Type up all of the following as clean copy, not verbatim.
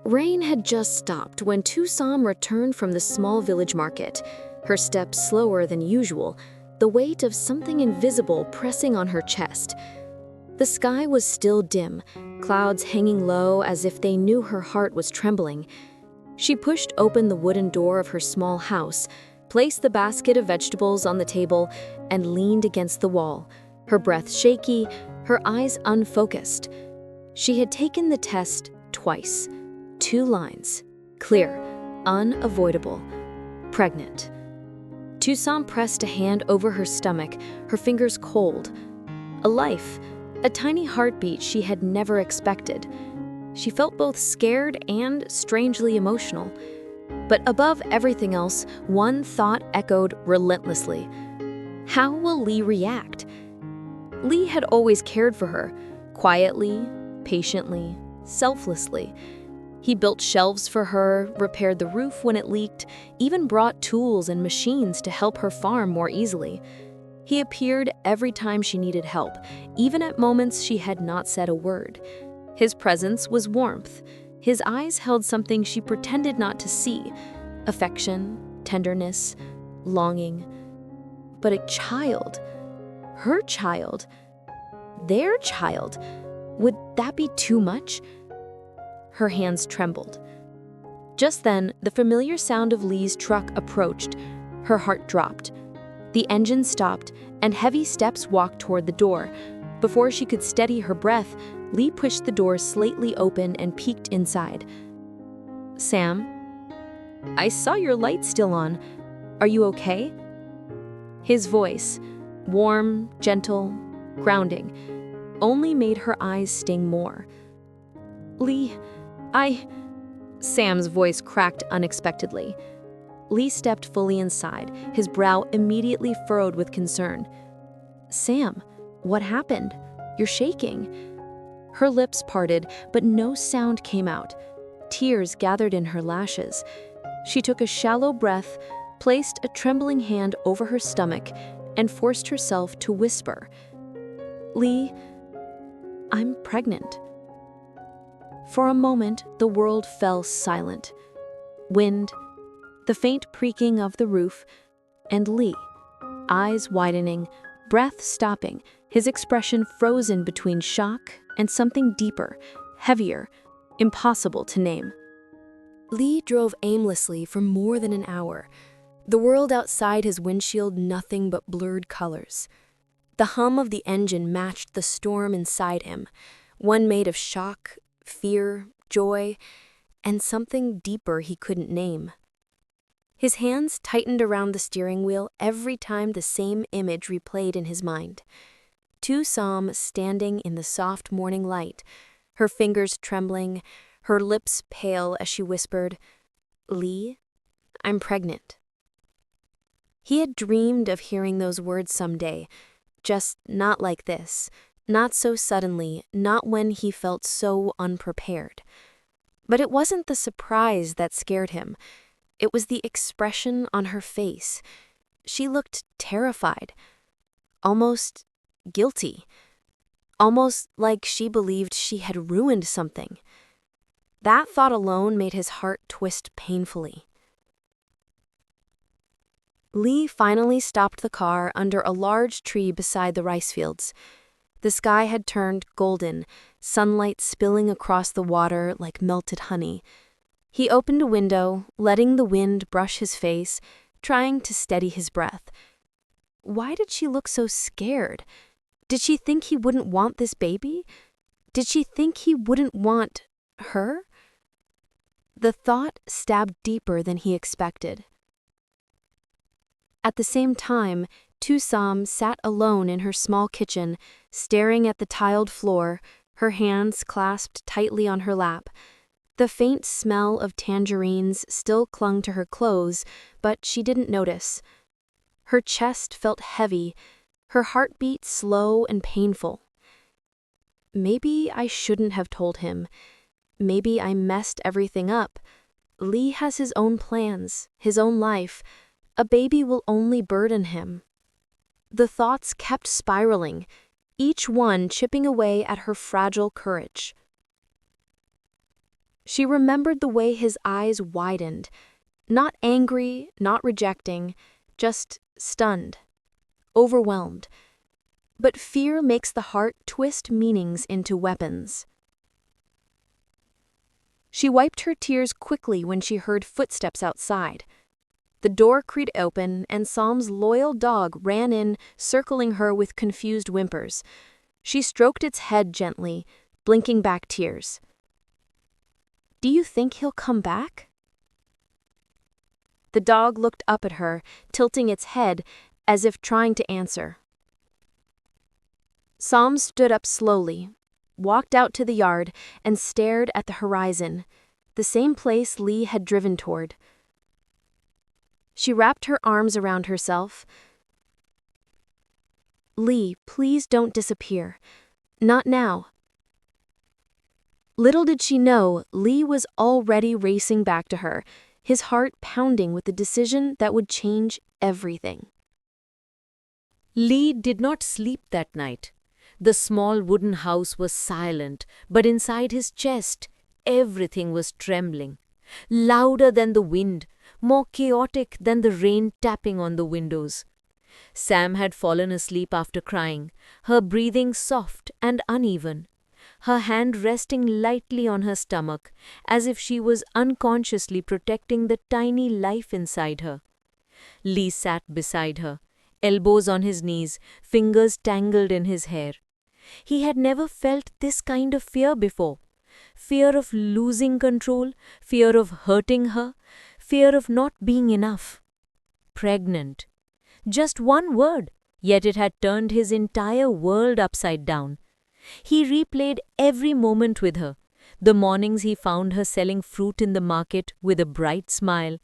Rain had just stopped when Tusam returned from the small village market, her steps slower than usual, the weight of something invisible pressing on her chest. The sky was still dim, clouds hanging low as if they knew her heart was trembling. She pushed open the wooden door of her small house, placed the basket of vegetables on the table, and leaned against the wall, her breath shaky, her eyes unfocused. She had taken the test twice. 2 lines. Clear. Unavoidable. Pregnant. Tusam pressed a hand over her stomach, her fingers cold. A life, a tiny heartbeat she had never expected. She felt both scared and strangely emotional. But above everything else, one thought echoed relentlessly. How will Lee react? Lee had always cared for her, quietly, patiently, selflessly. He built shelves for her, repaired the roof when it leaked, even brought tools and machines to help her farm more easily. He appeared every time she needed help, even at moments she had not said a word. His presence was warmth. His eyes held something she pretended not to see: affection, tenderness, longing. But a child, her child, their child, would that be too much? Her hands trembled. Just then, the familiar sound of Lee's truck approached. Her heart dropped. The engine stopped, and heavy steps walked toward the door. Before she could steady her breath, Lee pushed the door slightly open and peeked inside. "Sam, I saw your light still on. Are you okay?" His voice, warm, gentle, grounding, only made her eyes sting more. "Lee, Sam's voice cracked unexpectedly. Lee stepped fully inside, his brow immediately furrowed with concern. "Sam, what happened? You're shaking." Her lips parted, but no sound came out. Tears gathered in her lashes. She took a shallow breath, placed a trembling hand over her stomach, and forced herself to whisper, "Lee, I'm pregnant." For a moment, the world fell silent. Wind, the faint creaking of the roof, and Lee, eyes widening, breath stopping, his expression frozen between shock and something deeper, heavier, impossible to name. Lee drove aimlessly for more than an hour. The world outside his windshield nothing but blurred colors. The hum of the engine matched the storm inside him, one made of shock, fear, joy, and something deeper he couldn't name. His hands tightened around the steering wheel every time the same image replayed in his mind. Tusam standing in the soft morning light, her fingers trembling, her lips pale as she whispered, "Lee, I'm pregnant." He had dreamed of hearing those words someday, just not like this, not so suddenly, not when he felt so unprepared. But it wasn't the surprise that scared him. It was the expression on her face. She looked terrified, almost guilty, almost like she believed she had ruined something. That thought alone made his heart twist painfully. Lee finally stopped the car under a large tree beside the rice fields. The sky had turned golden, sunlight spilling across the water like melted honey. He opened a window, letting the wind brush his face, trying to steady his breath. Why did she look so scared? Did she think he wouldn't want this baby? Did she think he wouldn't want her? The thought stabbed deeper than he expected. At the same time, Tusam sat alone in her small kitchen, staring at the tiled floor, her hands clasped tightly on her lap. The faint smell of tangerines still clung to her clothes, but she didn't notice. Her chest felt heavy, her heartbeat slow and painful. Maybe I shouldn't have told him. Maybe I messed everything up. Lee has his own plans, his own life. A baby will only burden him. The thoughts kept spiraling, each one chipping away at her fragile courage. She remembered the way his eyes widened. Not angry, not rejecting, just stunned, overwhelmed. But fear makes the heart twist meanings into weapons. She wiped her tears quickly when she heard footsteps outside. The door creaked open, and Sam's loyal dog ran in, circling her with confused whimpers. She stroked its head gently, blinking back tears. "Do you think he'll come back?" The dog looked up at her, tilting its head as if trying to answer. Sam stood up slowly, walked out to the yard, and stared at the horizon, the same place Lee had driven toward. She wrapped her arms around herself. "Lee, please don't disappear. Not now." Little did she know, Lee was already racing back to her, his heart pounding with the decision that would change everything. Lee did not sleep that night. The small wooden house was silent, but inside his chest, everything was trembling. Louder than the wind, more chaotic than the rain tapping on the windows. Sam had fallen asleep after crying, her breathing soft and uneven, her hand resting lightly on her stomach, as if she was unconsciously protecting the tiny life inside her. Lee sat beside her, elbows on his knees, fingers tangled in his hair. He had never felt this kind of fear before. Fear of losing control, fear of hurting her, fear of not being enough. Pregnant. Just one word, yet it had turned his entire world upside down. He replayed every moment with her. The mornings he found her selling fruit in the market with a bright smile.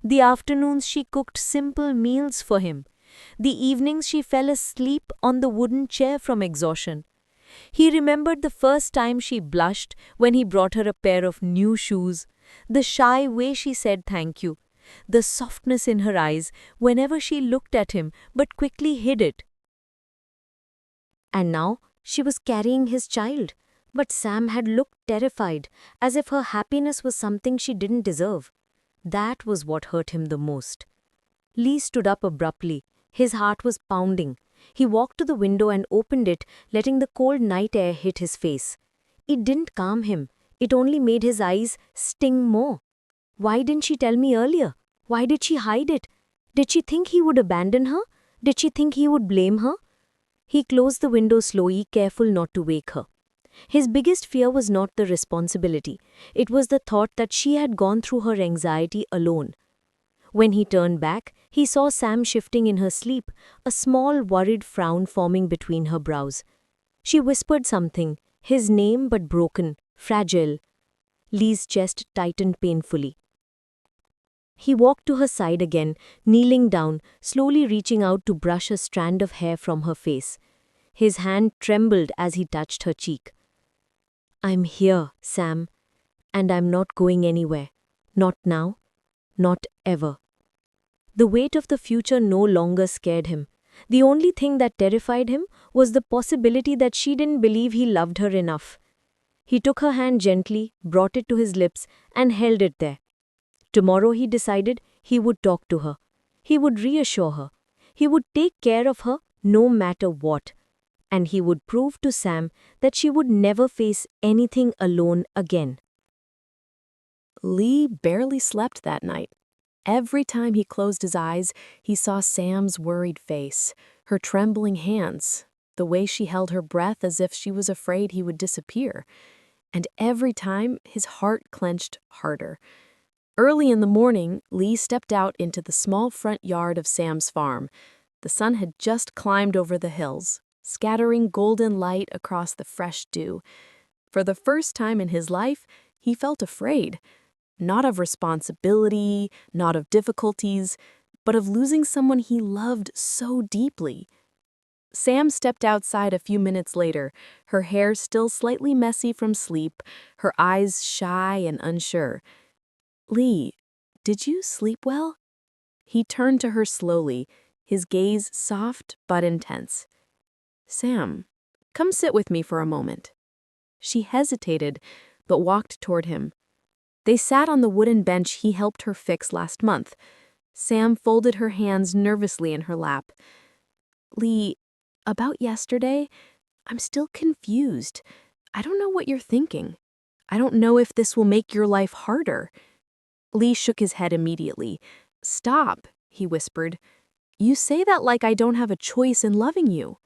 The afternoons she cooked simple meals for him. The evenings she fell asleep on the wooden chair from exhaustion. He remembered the first time she blushed when he brought her a pair of new shoes, the shy way she said thank you, the softness in her eyes whenever she looked at him but quickly hid it. And now she was carrying his child, but Sam had looked terrified, as if her happiness was something she didn't deserve. That was what hurt him the most. Lee stood up abruptly. His heart was pounding. He walked to the window and opened it, letting the cold night air hit his face. It didn't calm him. It only made his eyes sting more. Why didn't she tell me earlier? Why did she hide it? Did she think he would abandon her? Did she think he would blame her? He closed the window slowly, careful not to wake her. His biggest fear was not the responsibility. It was the thought that she had gone through her anxiety alone. When he turned back, he saw Sam shifting in her sleep, a small worried frown forming between her brows. She whispered something, his name but broken, fragile. Lee's chest tightened painfully. He walked to her side again, kneeling down, slowly reaching out to brush a strand of hair from her face. His hand trembled as he touched her cheek. "I'm here, Sam, and I'm not going anywhere. Not now, not ever." The weight of the future no longer scared him. The only thing that terrified him was the possibility that she didn't believe he loved her enough. He took her hand gently, brought it to his lips, and held it there. Tomorrow, he decided, he would talk to her. He would reassure her. He would take care of her no matter what. And he would prove to Sam that she would never face anything alone again. Lee barely slept that night. Every time he closed his eyes, he saw Sam's worried face, her trembling hands, the way she held her breath as if she was afraid he would disappear. And every time, his heart clenched harder. Early in the morning, Lee stepped out into the small front yard of Sam's farm. The sun had just climbed over the hills, scattering golden light across the fresh dew. For the first time in his life, he felt afraid. Not of responsibility, not of difficulties, but of losing someone he loved so deeply. Sam stepped outside a few minutes later, her hair still slightly messy from sleep, her eyes shy and unsure. "Lee, did you sleep well?" He turned to her slowly, his gaze soft but intense. "Sam, come sit with me for a moment." She hesitated, but walked toward him. They sat on the wooden bench he helped her fix last month. Sam folded her hands nervously in her lap. Lee, about yesterday, I'm still confused. I don't know what you're thinking. I don't know if this will make your life harder. Lee shook his head immediately. Stop, he whispered. You say that like I don't have a choice in loving you.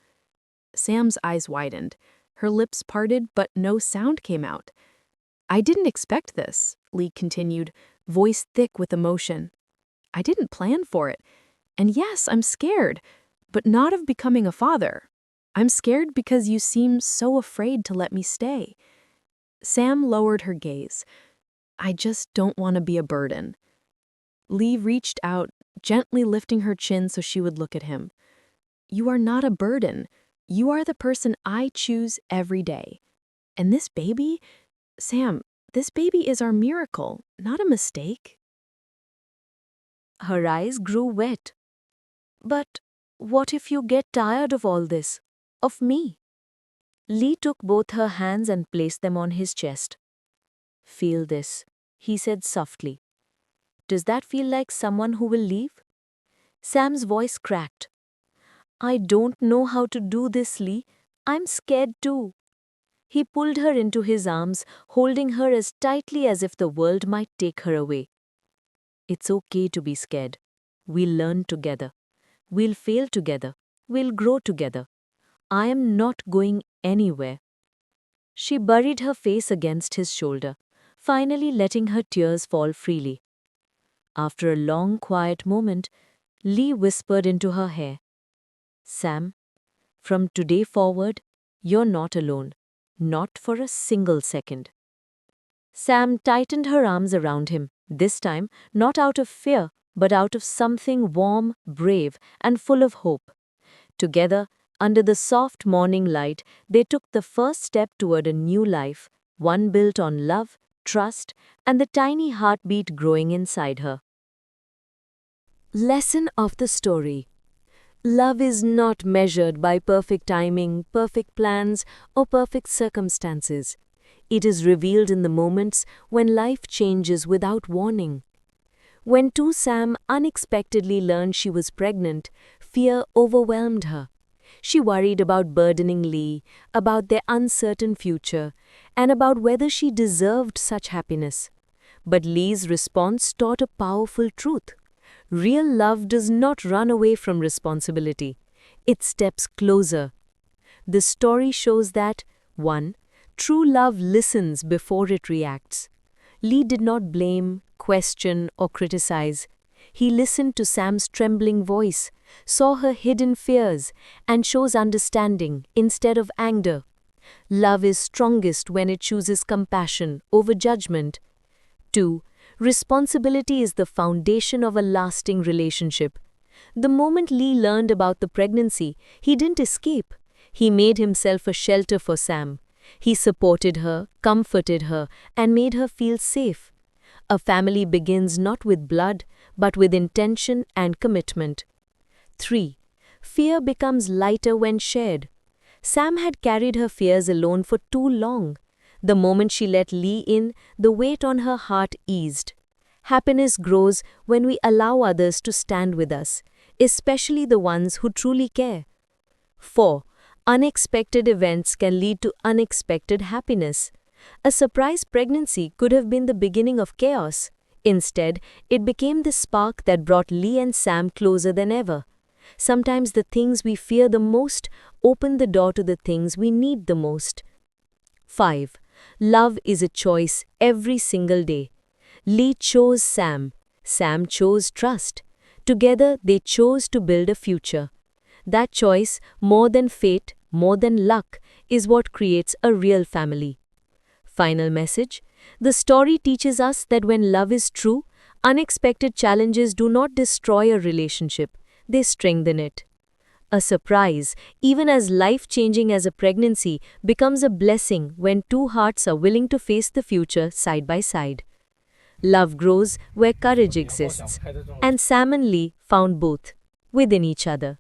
Sam's eyes widened. Her lips parted, but no sound came out. I didn't expect this, Lee continued, voice thick with emotion. I didn't plan for it. And yes, I'm scared, but not of becoming a father. I'm scared because you seem so afraid to let me stay. Sam lowered her gaze. I just don't want to be a burden. Lee reached out, gently lifting her chin so she would look at him. You are not a burden. You are the person I choose every day. And this baby, Sam, this baby is our miracle, not a mistake. Her eyes grew wet. But what if you get tired of all this? Of me? Lee took both her hands and placed them on his chest. Feel this, he said softly. Does that feel like someone who will leave? Sam's voice cracked. I don't know how to do this, Lee. I'm scared too. He pulled her into his arms, holding her as tightly as if the world might take her away. It's okay to be scared. We'll learn together. We'll fail together. We'll grow together. I am not going anywhere. She buried her face against his shoulder, finally letting her tears fall freely. After a long, quiet moment, Lee whispered into her hair, Sam, from today forward, you're not alone. Not for a single second. Sam tightened her arms around him, this time not out of fear, but out of something warm, brave, and full of hope. Together, under the soft morning light, they took the first step toward a new life, one built on love, trust, and the tiny heartbeat growing inside her. Lesson of the story. Love is not measured by perfect timing, perfect plans, or perfect circumstances. It is revealed in the moments when life changes without warning. When Sam unexpectedly learned she was pregnant, fear overwhelmed her. She worried about burdening Lee, about their uncertain future, and about whether she deserved such happiness. But Lee's response taught a powerful truth. Real love does not run away from responsibility. It steps closer. The story shows that 1. True love listens before it reacts. Lee did not blame, question, or criticize. He listened to Sam's trembling voice, saw her hidden fears, and chose understanding instead of anger. Love is strongest when it chooses compassion over judgment. 2. Responsibility is the foundation of a lasting relationship. The moment Lee learned about the pregnancy, he didn't escape. He made himself a shelter for Sam. He supported her, comforted her, and made her feel safe. A family begins not with blood, but with intention and commitment. 3. Fear becomes lighter when shared. Sam had carried her fears alone for too long. The moment she let Lee in, the weight on her heart eased. Happiness grows when we allow others to stand with us, especially the ones who truly care. 4. Unexpected events can lead to unexpected happiness. A surprise pregnancy could have been the beginning of chaos. Instead, it became the spark that brought Lee and Sam closer than ever. Sometimes the things we fear the most open the door to the things we need the most. 5. Love is a choice every single day. Lee chose Sam. Sam chose trust. Together, they chose to build a future. That choice, more than fate, more than luck, is what creates a real family. Final message. The story teaches us that when love is true, unexpected challenges do not destroy a relationship, they strengthen it. A surprise, even as life-changing as a pregnancy, becomes a blessing when two hearts are willing to face the future side by side. Love grows where courage exists, and Sam and Lee found both within each other.